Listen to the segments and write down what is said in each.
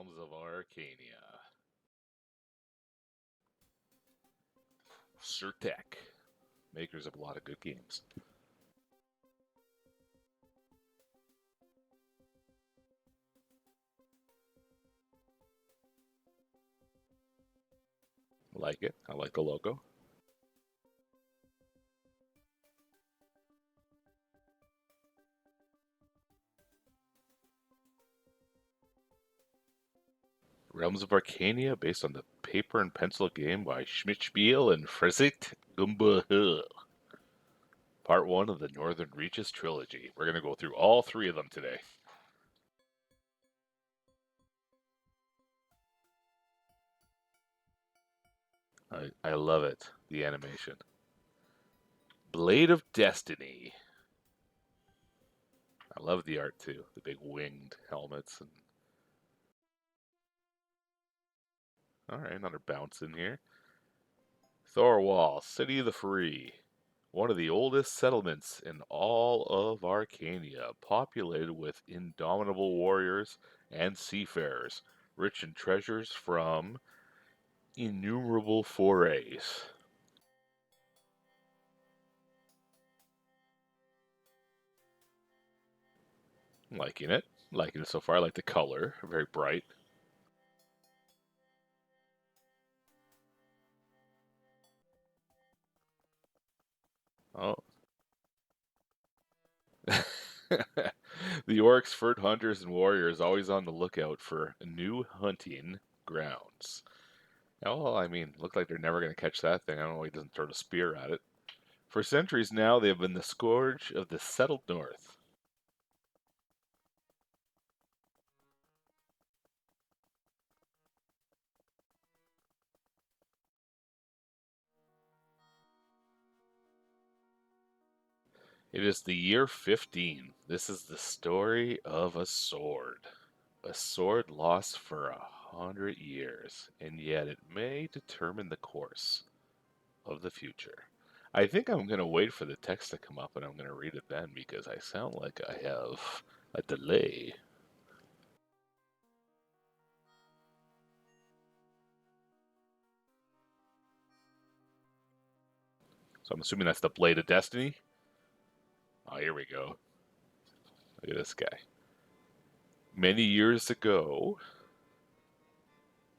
Realms of Arkania. Surtech, makers of a lot of good games. Like it. I like the logo. Realms of Arkania, based on the paper and pencil game by Schmidtspiel and Fredrik Gumbaugh. Part 1 of the Northern Reaches Trilogy. We're going to go through all three of them today. I love it, the animation. Blade of Destiny. I love the art too, the big winged helmets. And alright, another bounce in here. Thorwall, City of the Free. One of the oldest settlements in all of Arkania, populated with indomitable warriors and seafarers, rich in treasures from innumerable forays. Liking it. Liking it so far. I like the color. Very bright. Oh. The orcs, fur hunters, and warriors always on the lookout for new hunting grounds. Oh, well, I mean, look like they're never going to catch that thing. I don't know why he doesn't throw a spear at it. For centuries now, they have been the scourge of the settled north. It is the year 15. This is the story of a sword. A sword lost for 100 years, and yet it may determine the course of the future. I think I'm going to wait for the text to come up and I'm going to read it then because I sound like I have a delay. So I'm assuming that's the Blade of Destiny. Oh, here we go. Look at this guy. Many years ago,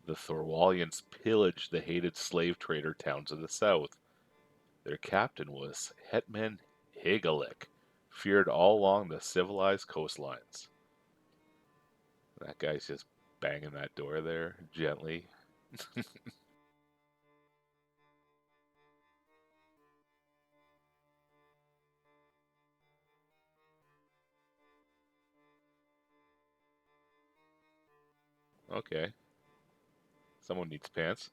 the Thorwallians pillaged the hated slave trader towns of the south. Their captain was Hetman Higalik, feared all along the civilized coastlines. That guy's just banging that door there gently. Okay, someone needs pants.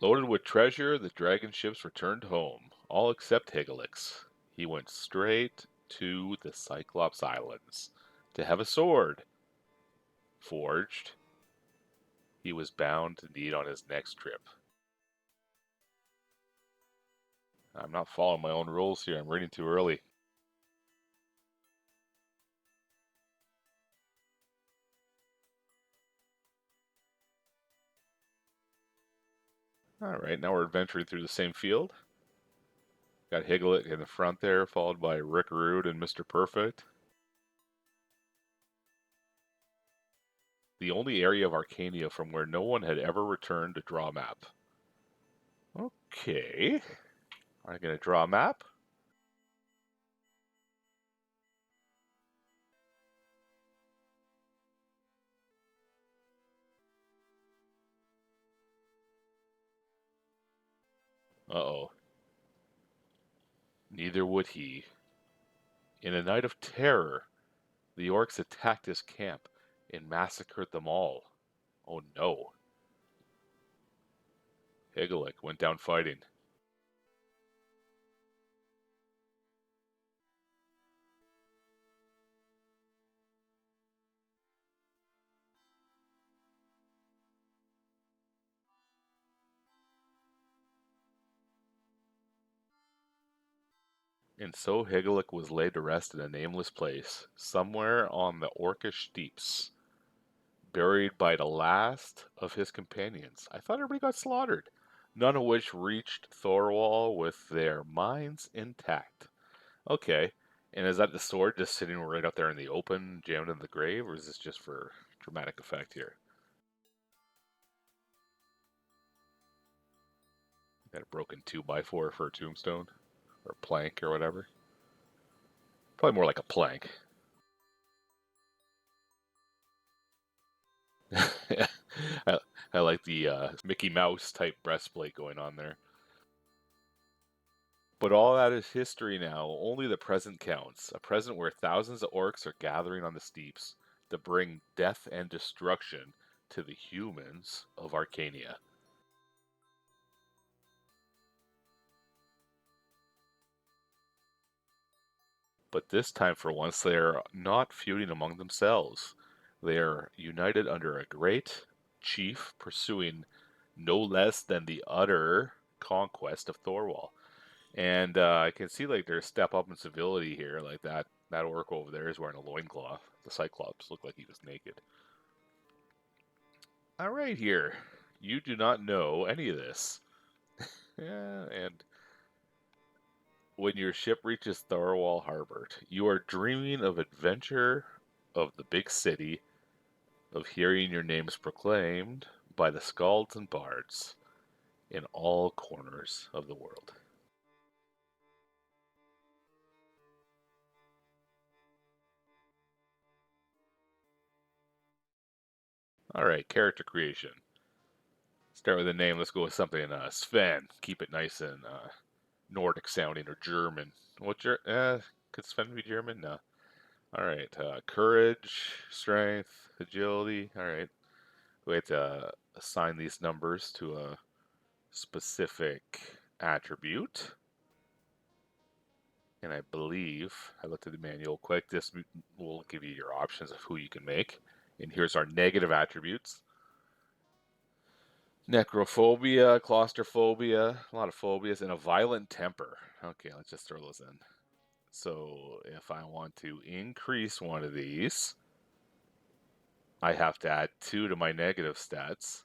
Loaded with treasure, the dragon ships returned home, all except Higalik's. He went straight to the Cyclops Islands to have a sword forged. He was bound to need on his next trip. I'm not following my own rules here. I'm reading too early. Alright, now we're adventuring through the same field. Got Higalik in the front there, followed by Rick Rude and Mr. Perfect. The only area of Arcania from where no one had ever returned to draw a map. Okay. I'm going to draw a map. Uh-oh. Neither would he. In a night of terror, the orcs attacked his camp and massacred them all. Oh no. Higalik went down fighting. And so Higalik was laid to rest in a nameless place, somewhere on the Orcish steeps. buried by the last of his companions. I thought everybody got slaughtered, none of which reached Thorwall with their minds intact. Okay, and is that the sword just sitting right up there in the open, jammed in the grave, or is this just for dramatic effect here? Got a broken 2x4 for a tombstone, or a plank, or whatever. Probably more like a plank. I, I like the Mickey Mouse type breastplate going on there. But all that is history now. Only the present counts. A present where thousands of orcs are gathering on the steeps to bring death and destruction to the humans of Arkania. But this time, for once, they are not feuding among themselves. They are united under a great chief pursuing no less than the utter conquest of Thorwall. And I can see like there's step up in civility here. Like that orc over there is wearing a loincloth. The Cyclops looked like he was naked. All right, here. You do not know any of this. Yeah, and when your ship reaches Thorwall Harbor, you are dreaming of adventure, of the big city, of hearing your names proclaimed by the skalds and bards in all corners of the world. All right, character creation. Start with a name. Let's go with something Sven. Keep it nice and Nordic sounding or German. What's your could Sven be German? No. All right. Courage, strength, agility. All right. We have to assign these numbers to a specific attribute. And I believe I looked at the manual quick. This will give you your options of who you can make. And here's our negative attributes: necrophobia, claustrophobia, a lot of phobias, and a violent temper. Okay, let's just throw those in. So if I want to increase one of these, I have to add 2 to my negative stats.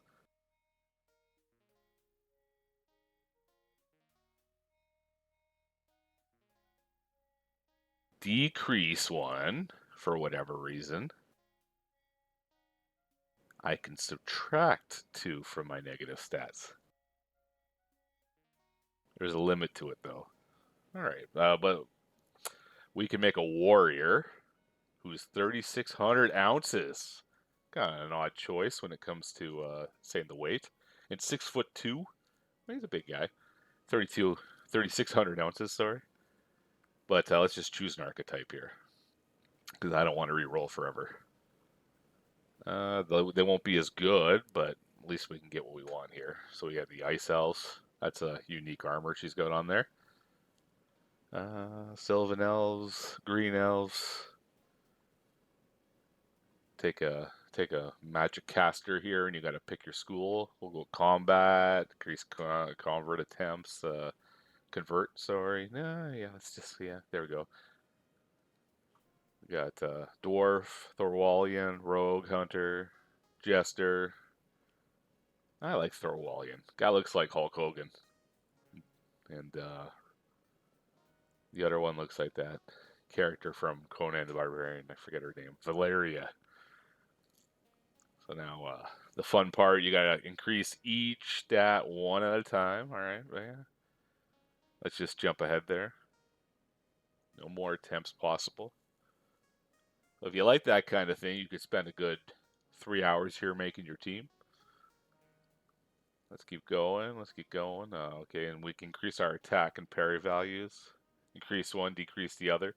Decrease one for whatever reason, I can subtract 2 from my negative stats. There's a limit to it though. All right, but we can make a warrior who's 3,600 ounces. Kind of an odd choice when it comes to saying the weight. And 6'2". He's a big guy. 3,600 ounces. Sorry, but let's just choose an archetype here because I don't want to re-roll forever. They won't be as good, but at least we can get what we want here. So we have the Ice Elves. That's a unique armor she's got on there. Sylvan Elves, Green Elves. Take a magic caster here, and you got to pick your school. We'll go combat, increase convert attempts, convert. Sorry, yeah, let's just there we go. We got dwarf, Thorwallian, rogue, hunter, jester. I like Thorwallian. Guy looks like Hulk Hogan, and the other one looks like that character from Conan the Barbarian. I forget her name, Valeria. So now the fun part, you gotta increase each stat one at a time. All right, yeah. Let's just jump ahead there. No more attempts possible. So if you like that kind of thing, you could spend a good 3 hours here making your team. Let's keep going. Let's keep going. Okay, and we can increase our attack and parry values. Increase one, decrease the other.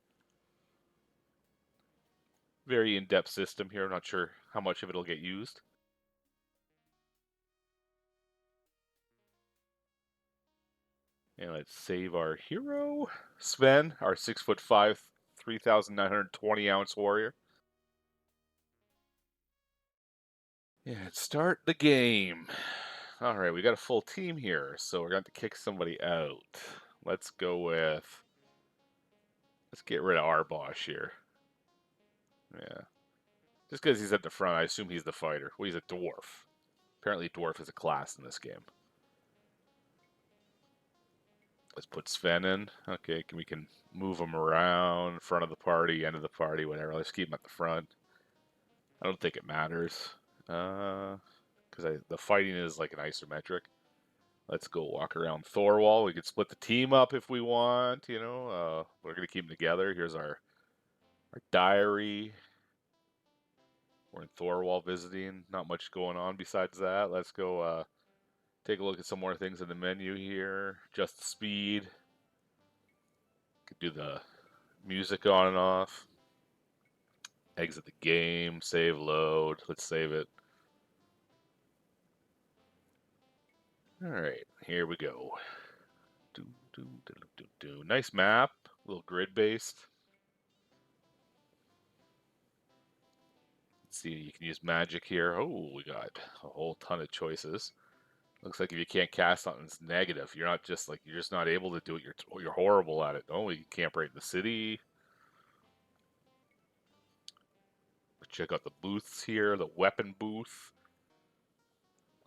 Very in-depth system here. I'm not sure how much of it will get used. And let's save our hero, Sven, our 6'5", 3,920 ounce warrior. And start the game. All right, we got a full team here, so we're going to kick somebody out. Let's go with. Let's get rid of our boss here. Yeah. Just because he's at the front, I assume he's the fighter. Well, he's a dwarf. Apparently, dwarf is a class in this game. Let's put Sven in. Okay, we can move him around, front of the party, end of the party, whatever. Let's keep him at the front. I don't think it matters. Because the fighting is like an isometric. Let's go walk around Thorwall. We could split the team up if we want, you know. We're going to keep them together. Here's our diary. We're in Thorwall visiting. Not much going on besides that. Let's go take a look at some more things in the menu here. Just the speed. Could do the music on and off. Exit the game. Save, load. Let's save it. Alright, here we go. Nice map. A little grid-based. Let's see, you can use magic here. Oh, we got a whole ton of choices. Looks like if you can't cast something, it's negative. You're not just like you're just not able to do it. You're horrible at it. Oh, you camp right in the city. Check out the booths here. The weapon booth.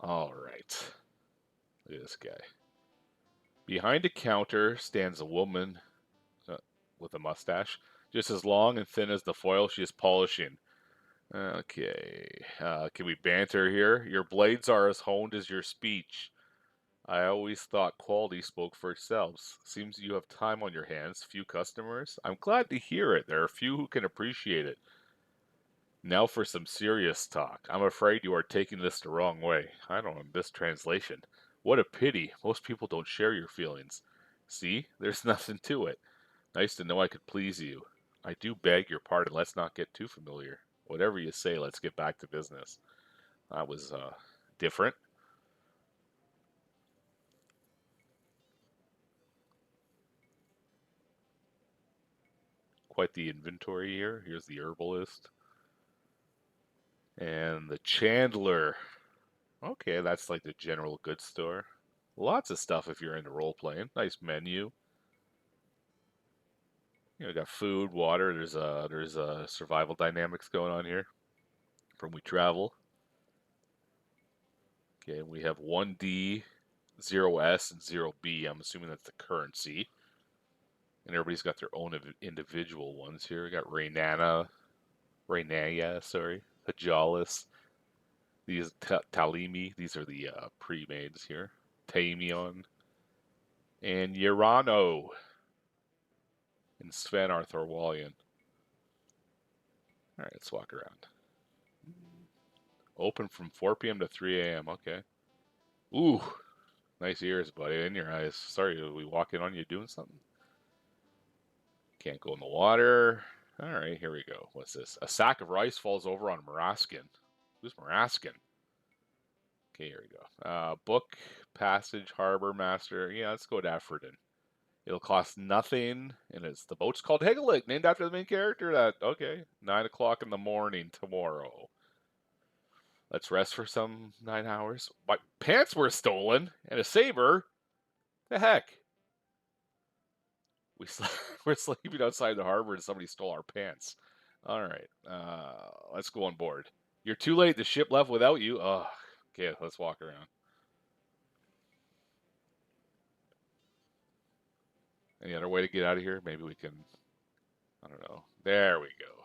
All right. Look at this guy. Behind a counter stands a woman with a mustache, just as long and thin as the foil she is polishing. Okay. Can we banter here? Your blades are as honed as your speech. I always thought quality spoke for itself. Seems you have time on your hands, few customers. I'm glad to hear it. There are few who can appreciate it. Now for some serious talk. I'm afraid you are taking this the wrong way. I don't miss translation. What a pity. Most people don't share your feelings. See? There's nothing to it. Nice to know I could please you. I do beg your pardon. Let's not get too familiar. Whatever you say, let's get back to business. That was different. Quite the inventory here. Here's the herbalist. And the chandler. Okay, that's like the general goods store. Lots of stuff if you're into role playing. Nice menu. You know, got food, water. There's survival dynamics going on here from We Travel. Okay, we have 1D, 0S, and 0B. I'm assuming that's the currency. And everybody's got their own individual ones here. We got Raynaya, sorry, Hajalis. These Talimi, these are the pre-mades here. Taimion. And Urano. And Sven Arthurwalian. Alright, let's walk around. Open from 4 p.m. to 3 a.m. Okay. Ooh, nice ears, buddy. In your eyes. Sorry, we walk in on you doing something? Can't go in the water. Alright, here we go. What's this? A sack of rice falls over on Maraskin. Who's Maraskin? Okay, here we go. Book, passage, harbor master. Yeah, let's go to Aphrodin. It'll cost nothing, and the boat's called Hegelic, named after the main character. Okay, 9 o'clock in the morning tomorrow. Let's rest for some 9 hours. My pants were stolen, and a saber. The heck? We're sleeping outside the harbor, and somebody stole our pants. All right, let's go on board. You're too late. The ship left without you. Ugh. Okay, let's walk around. Any other way to get out of here? Maybe we can, I don't know. There we go.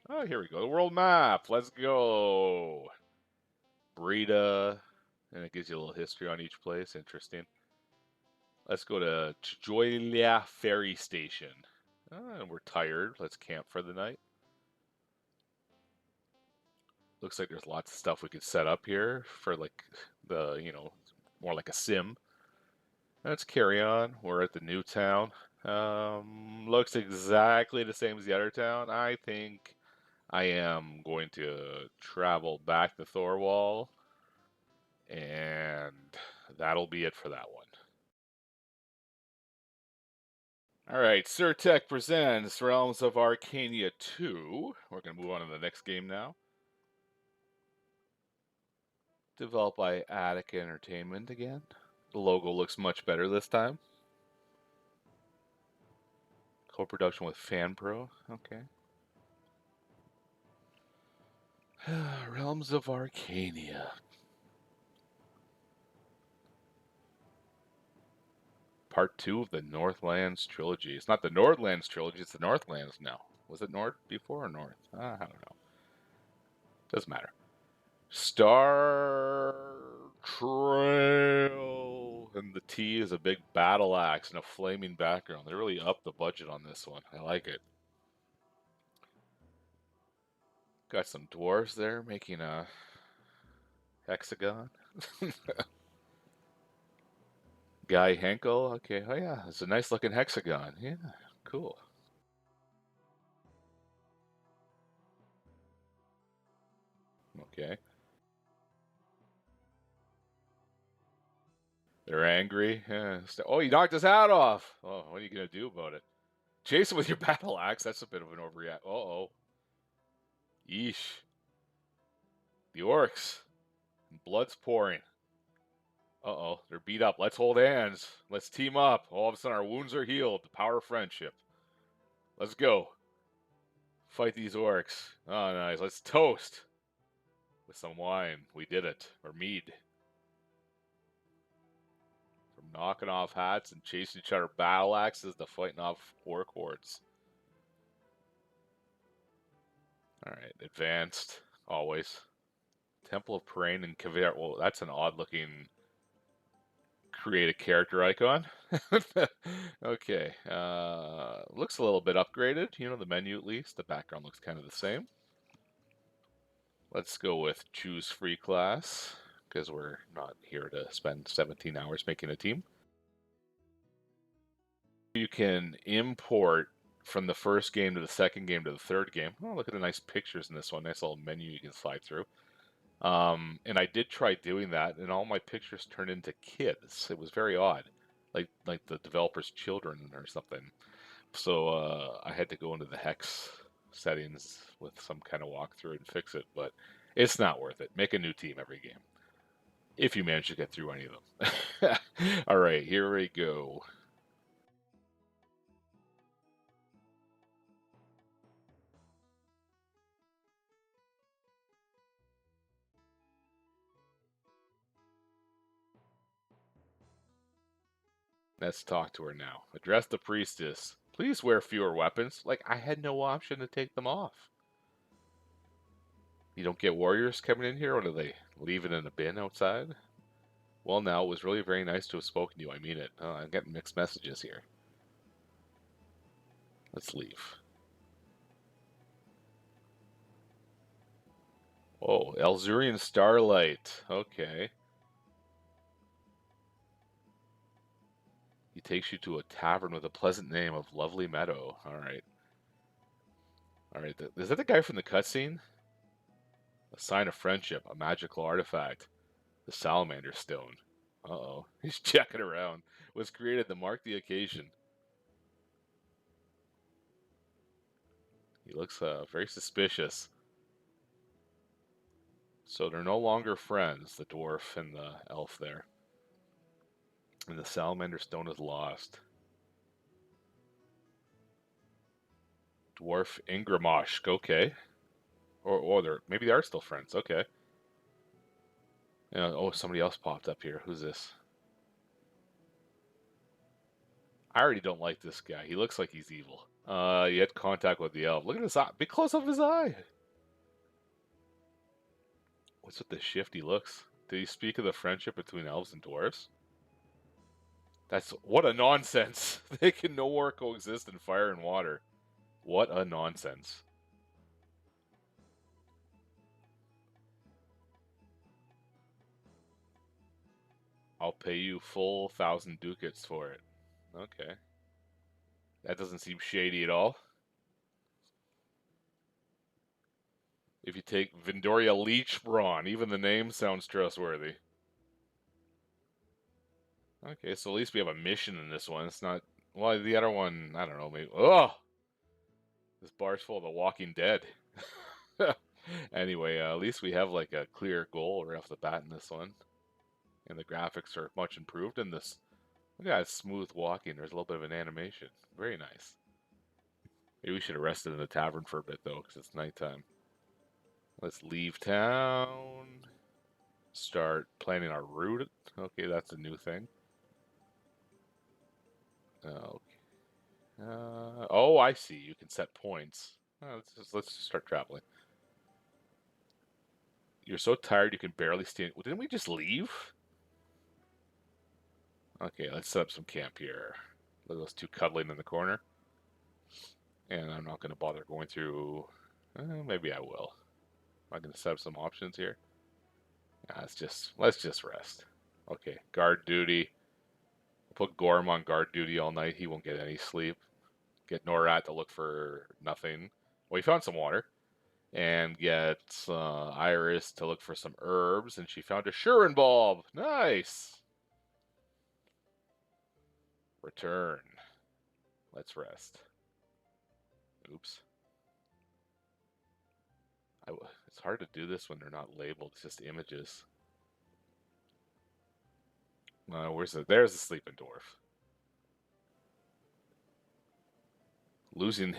Oh, here we go. The world map. Let's go. Breda. And it gives you a little history on each place. Interesting. Let's go to Joylia Ferry Station. We're tired. Let's camp for the night. Looks like there's lots of stuff we could set up here for like more like a sim. Let's carry on. We're at the new town. Looks exactly the same as the other town. I think I am going to travel back to Thorwall, and that'll be it for that one. Alright, Sir Tech presents Realms of Arkania 2. We're going to move on to the next game now. Developed by Attic Entertainment again. The logo looks much better this time. Co-production with FanPro. Okay. Realms of Arkania. Part 2 of the Northlands Trilogy. It's not the Nordlands Trilogy, it's the Northlands now. Was it Nord before or North? I don't know. Doesn't matter. Star Trail. And the T is a big battle axe and a flaming background. They really upped the budget on this one. I like it. Got some dwarves there making a hexagon. Guy Henkel. Okay. Oh, yeah. It's a nice looking hexagon. Yeah. Cool. Okay. They're angry. Yeah. Oh, you knocked his hat off. Oh, what are you going to do about it? Chase him with your battle axe. That's a bit of an overreact. Uh-oh. Yeesh. The orcs. Blood's pouring. Uh-oh. They're beat up. Let's hold hands. Let's team up. All of a sudden, our wounds are healed. The power of friendship. Let's go. Fight these orcs. Oh, nice. Let's toast. With some wine. We did it. Or mead. From knocking off hats and chasing each other battle axes to fighting off orc hordes. Alright, advanced. Always. Temple of Parain and Caviar. Well, that's an odd looking create a character icon. Okay. Looks a little bit upgraded. You know, the menu at least. The background looks kind of the same. Let's go with choose free class, because we're not here to spend 17 hours making a team. You can import from the first game to the second game to the third game. Oh, look at the nice pictures in this one. Nice little menu you can slide through. And I did try doing that, and all my pictures turned into kids. It was very odd, like the developer's children or something. So I had to go into the hex settings with some kind of walkthrough and fix it. But it's not worth it. Make a new team every game if you manage to get through any of them. All right, here we go. Let's talk to her now. Address the priestess. Please wear fewer weapons. Like, I had no option to take them off. You don't get warriors coming in here, or do they leave it in a bin outside? Well, now, it was really very nice to have spoken to you. I mean it. I'm getting mixed messages here. Let's leave. Oh, Elzurian Starlight. Okay. He takes you to a tavern with a pleasant name of Lovely Meadow. All right. All right. Is that the guy from the cutscene? A sign of friendship, a magical artifact, the Salamander Stone. Uh-oh. He's checking around. Was created to mark the occasion. He looks very suspicious. So they're no longer friends, the dwarf and the elf there. And the Salamander Stone is lost. Dwarf Ingramoshk, okay. Or maybe they are still friends, okay. Oh, somebody else popped up here. Who's this? I already don't like this guy. He looks like he's evil. You had contact with the elf. Look at his eye. Be close up his eye. What's with the shifty looks? Did he speak of the friendship between elves and dwarves? That's what a nonsense. They can no more coexist in fire and water. What a nonsense. I'll pay you full 1,000 ducats for it. Okay. That doesn't seem shady at all. If you take Vindoria Leech Brawn, even the name sounds trustworthy. Okay, so at least we have a mission in this one. It's not... Well, the other one, I don't know, maybe... Oh! This bar's full of The Walking Dead. Anyway, at least we have like a clear goal right off the bat in this one. And the graphics are much improved in this. Look at that smooth walking. There's a little bit of an animation. Very nice. Maybe we should have rested in the tavern for a bit, though, because it's nighttime. Let's leave town. Start planning our route. Okay, that's a new thing. Okay. Oh, I see. You can set points. Let's just start traveling. You're so tired you can barely stand. Well, didn't we just leave? Okay, let's set up some camp here. Look at those two cuddling in the corner. And I'm not going to bother going through. Maybe I will. I'm going to set up some options here. Let's just rest. Okay, guard duty. Put Gorm on guard duty all night. He won't get any sleep. Get Norat to look for nothing. Well, he found some water. And get Iris to look for some herbs. And she found a Shurin bulb. Nice. Return. Let's rest. Oops. It's hard to do this when they're not labeled. It's just images. Where's the? There's the sleeping dwarf. Losing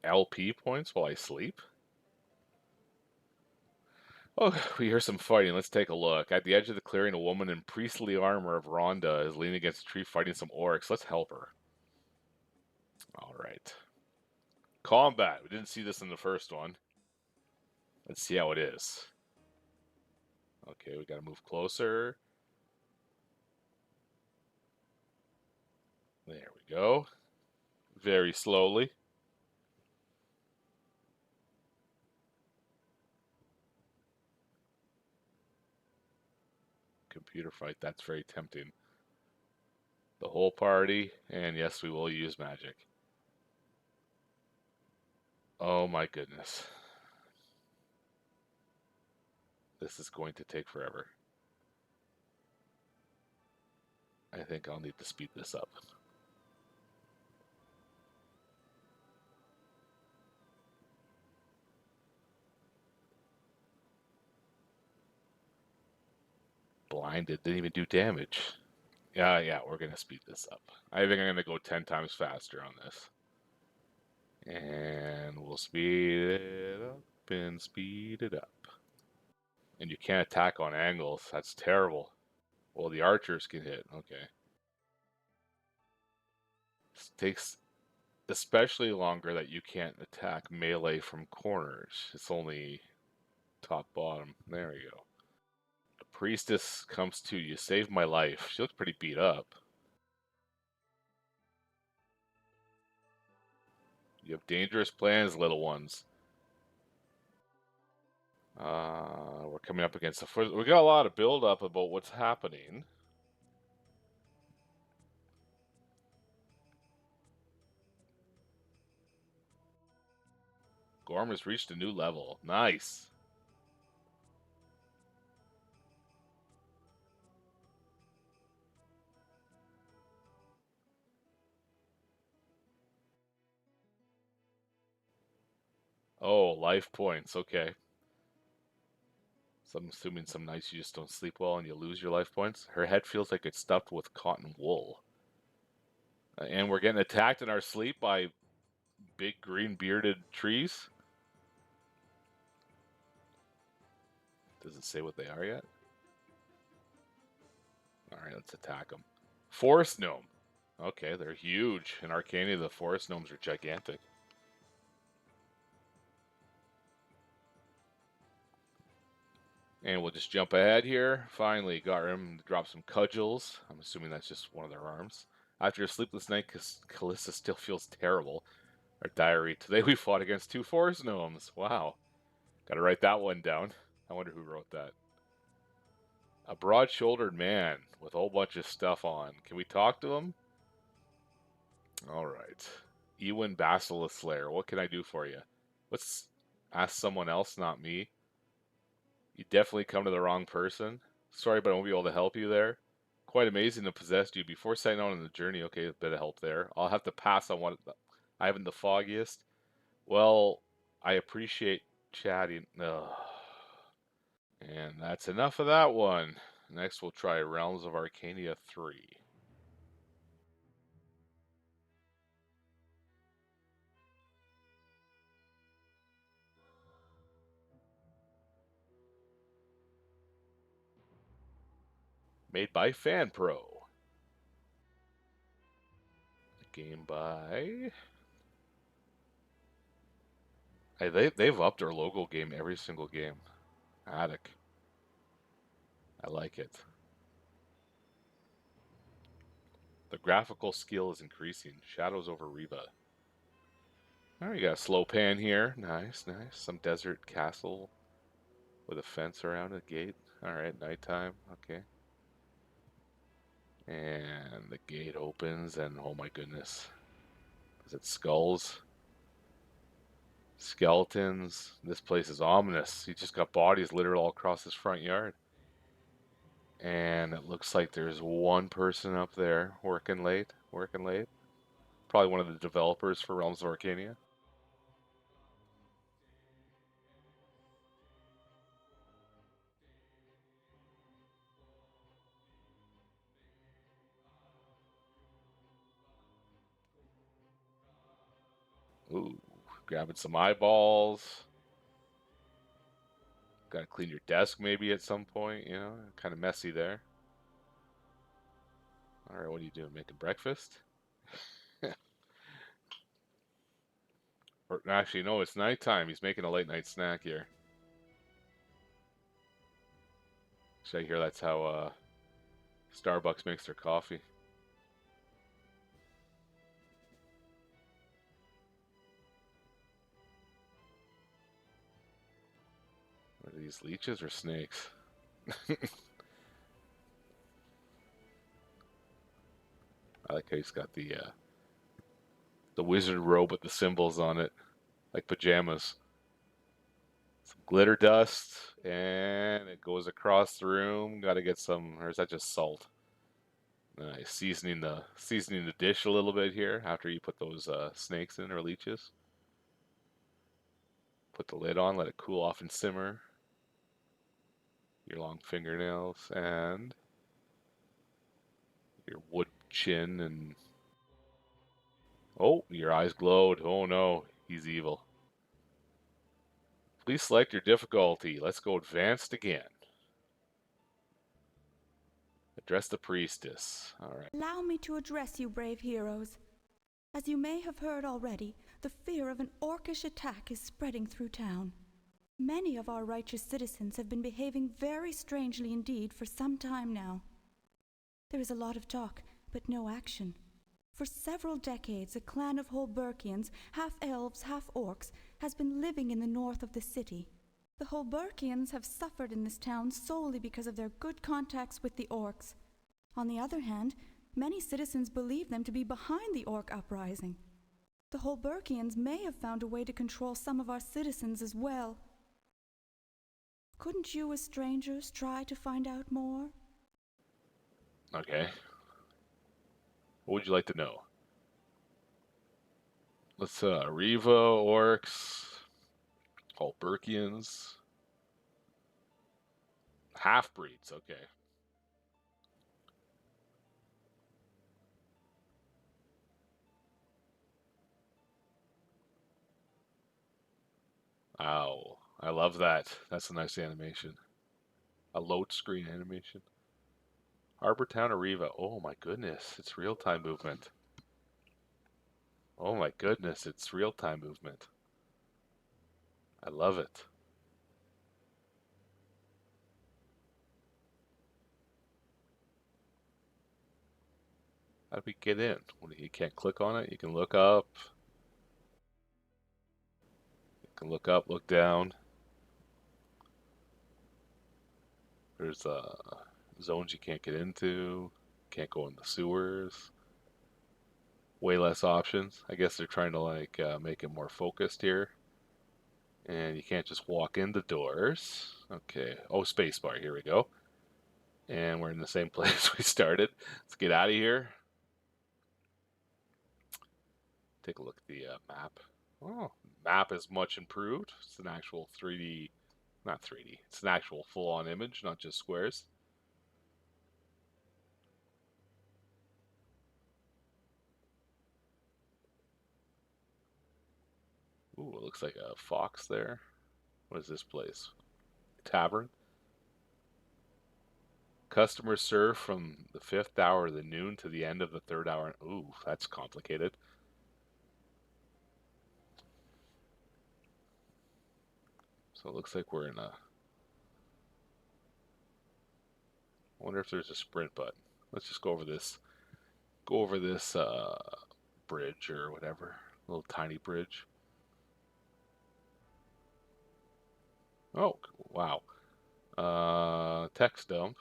LP points while I sleep? Oh, we hear some fighting. Let's take a look. At the edge of the clearing, a woman in priestly armor of Rhonda is leaning against a tree fighting some orcs. Let's help her. All right. Combat. We didn't see this in the first one. Let's see how it is. Okay, we gotta move closer. There we go. Very slowly. Computer fight. That's very tempting. The whole party, and yes, we will use magic. Oh my goodness. This is going to take forever. I think I'll need to speed this up. Blinded, didn't even do damage. Yeah, we're going to speed this up. I think I'm going to go 10 times faster on this. And we'll speed it up and speed it up. And you can't attack on angles. That's terrible. Well, the archers can hit. Okay. This takes especially longer that you can't attack melee from corners. It's only top bottom. There we go. The priestess comes to you. Saved my life. She looks pretty beat up. You have dangerous plans, little ones. We're coming up against the first. We got a lot of build up about what's happening. Gorm has reached a new level. Nice. Oh, life points. Okay. So I'm assuming some nights you just don't sleep well and you lose your life points. Her head feels like it's stuffed with cotton wool. And we're getting attacked in our sleep by big green bearded trees. Does it say what they are yet? All right, let's attack them. Forest gnome. Okay, they're huge. In Arkania, the forest gnomes are gigantic. And we'll just jump ahead here. Finally, got him to drop some cudgels. I'm assuming that's just one of their arms. After a sleepless night, Calissa still feels terrible. Our diary. Today we fought against two forest gnomes. Wow. Gotta write that one down. I wonder who wrote that. A broad-shouldered man with a whole bunch of stuff on. Can we talk to him? All right. Ewan Basilisk Slayer. What can I do for you? Let's ask someone else, not me. You definitely come to the wrong person. Sorry, but I won't be able to help you there. Quite amazing to possess you before setting out on the journey. Okay, a bit of help there. I'll have to pass on what I haven't the foggiest. Well, I appreciate chatting. Ugh. And that's enough of that one. Next, we'll try Realms of Arkania 3. Made by FanPro. A game by... Hey, they've upped their logo game every single game. Attic. I like it. The graphical skill is increasing. Shadows over Reba. All right, you got a slow pan here. Nice, nice. Some desert castle with a fence around a gate. All right, nighttime. Okay. And the gate opens, and oh my goodness. Is it skulls? Skeletons? This place is ominous. He just got bodies littered all across his front yard. And it looks like there's one person up there working late. Working late. Probably one of the developers for Realms of Arkania. Ooh, grabbing some eyeballs. Got to clean your desk maybe at some point, you know, kind of messy there. All right, what are you doing? Making breakfast? Or actually, no, it's nighttime. He's making a late night snack here. Should I hear that's how Starbucks makes their coffee? What are these, leeches or snakes? I like how he's got the wizard robe with the symbols on it, like pajamas. Some glitter dust, and it goes across the room. Got to get some, or is that just salt? Nice, seasoning the dish a little bit here after you put those snakes in or leeches. Put the lid on, let it cool off and simmer. Your long fingernails and your wood chin and oh, your eyes glowed. Oh no, he's evil. Please select your difficulty. Let's go advanced again. Address the priestess. All right. Allow me to address you, brave heroes. As you may have heard already, the fear of an orcish attack is spreading through town. Many of our righteous citizens have been behaving very strangely indeed for some time now. There is a lot of talk, but no action. For several decades, a clan of Holberkians, half elves, half orcs, has been living in the north of the city. The Holberkians have suffered in this town solely because of their good contacts with the orcs. On the other hand, many citizens believe them to be behind the orc uprising. The Holberkians may have found a way to control some of our citizens as well. Couldn't you as strangers try to find out more? Okay. What would you like to know? Let's Riva orcs, Holberkians, half breeds. Okay. Ow. I love that. That's a nice animation. A load screen animation. Harbor Town Ariva. Oh my goodness. It's real time movement. Oh my goodness. It's real time movement. I love it. How do we get in? You can't click on it. You can look up. You can look up, look down. There's zones you can't get into. Can't go in the sewers. Way less options. I guess they're trying to like make it more focused here. And you can't just walk in the doors. Okay. Oh, spacebar. Here we go. And we're in the same place we started. Let's get out of here. Take a look at the map. Oh, map is much improved. It's an actual 3D, not 3D. It's an actual full-on image, not just squares. Ooh, it looks like a fox there. What is this place? Tavern? Customers serve from the 5th hour of the noon to the end of the 3rd hour. Ooh, that's complicated. So it looks like we're in a... I wonder if there's a sprint button. Let's just go over this. Go over this bridge or whatever. Little tiny bridge. Oh, wow. Text dump.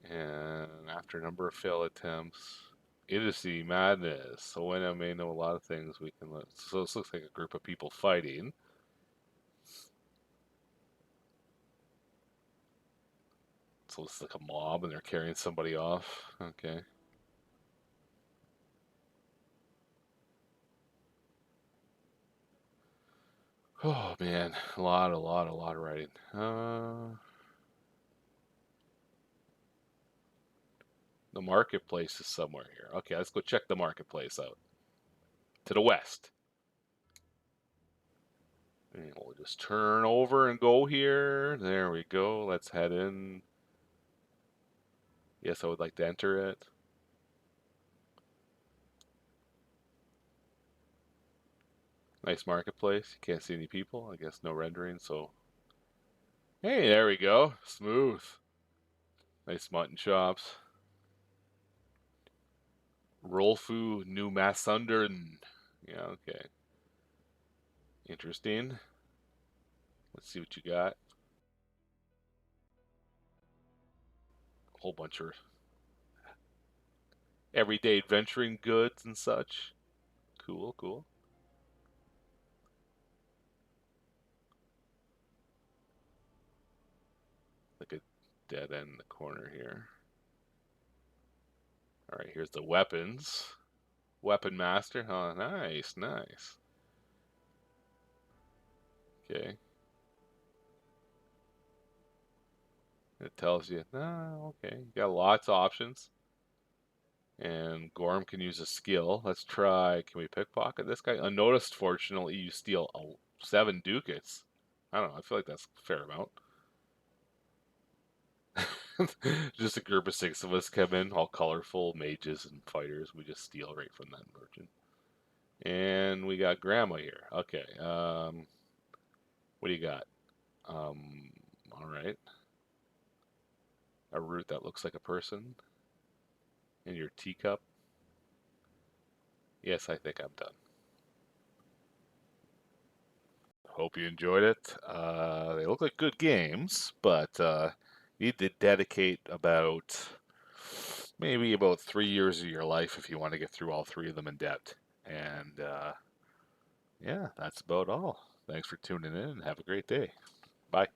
And after a number of failed attempts, idiocy, madness. So when I may know a lot of things, we can let. So this looks like a group of people fighting. So it's like a mob, and they're carrying somebody off. Okay. Oh man, a lot of writing. The marketplace is somewhere here. Okay, let's go check the marketplace out. To the west. And we'll just turn over and go here. There we go. Let's head in. Yes, I would like to enter it. Nice marketplace. You can't see any people. I guess no rendering, so... Hey, there we go. Smooth. Nice mutton chops. Rolfu New Massundern. Yeah, okay. Interesting. Let's see what you got. A whole bunch of everyday adventuring goods and such. Cool, cool. Like a dead end in the corner here. Alright, here's the weapons. Weapon master. Oh, nice, nice. Okay. It tells you, okay. You got lots of options. And Gorm can use a skill. Let's try. Can we pickpocket this guy? Unnoticed, fortunately, you steal 7 ducats. I don't know. I feel like that's a fair amount. Just a group of 6 of us come in, all colorful mages and fighters. We just steal right from that merchant. And we got Grandma here. Okay. What do you got? All right. A root that looks like a person. In your teacup. Yes, I think I'm done. Hope you enjoyed it. They look like good games, but you need to dedicate maybe about 3 years of your life if you want to get through all 3 of them in depth. And yeah, that's about all. Thanks for tuning in and have a great day. Bye.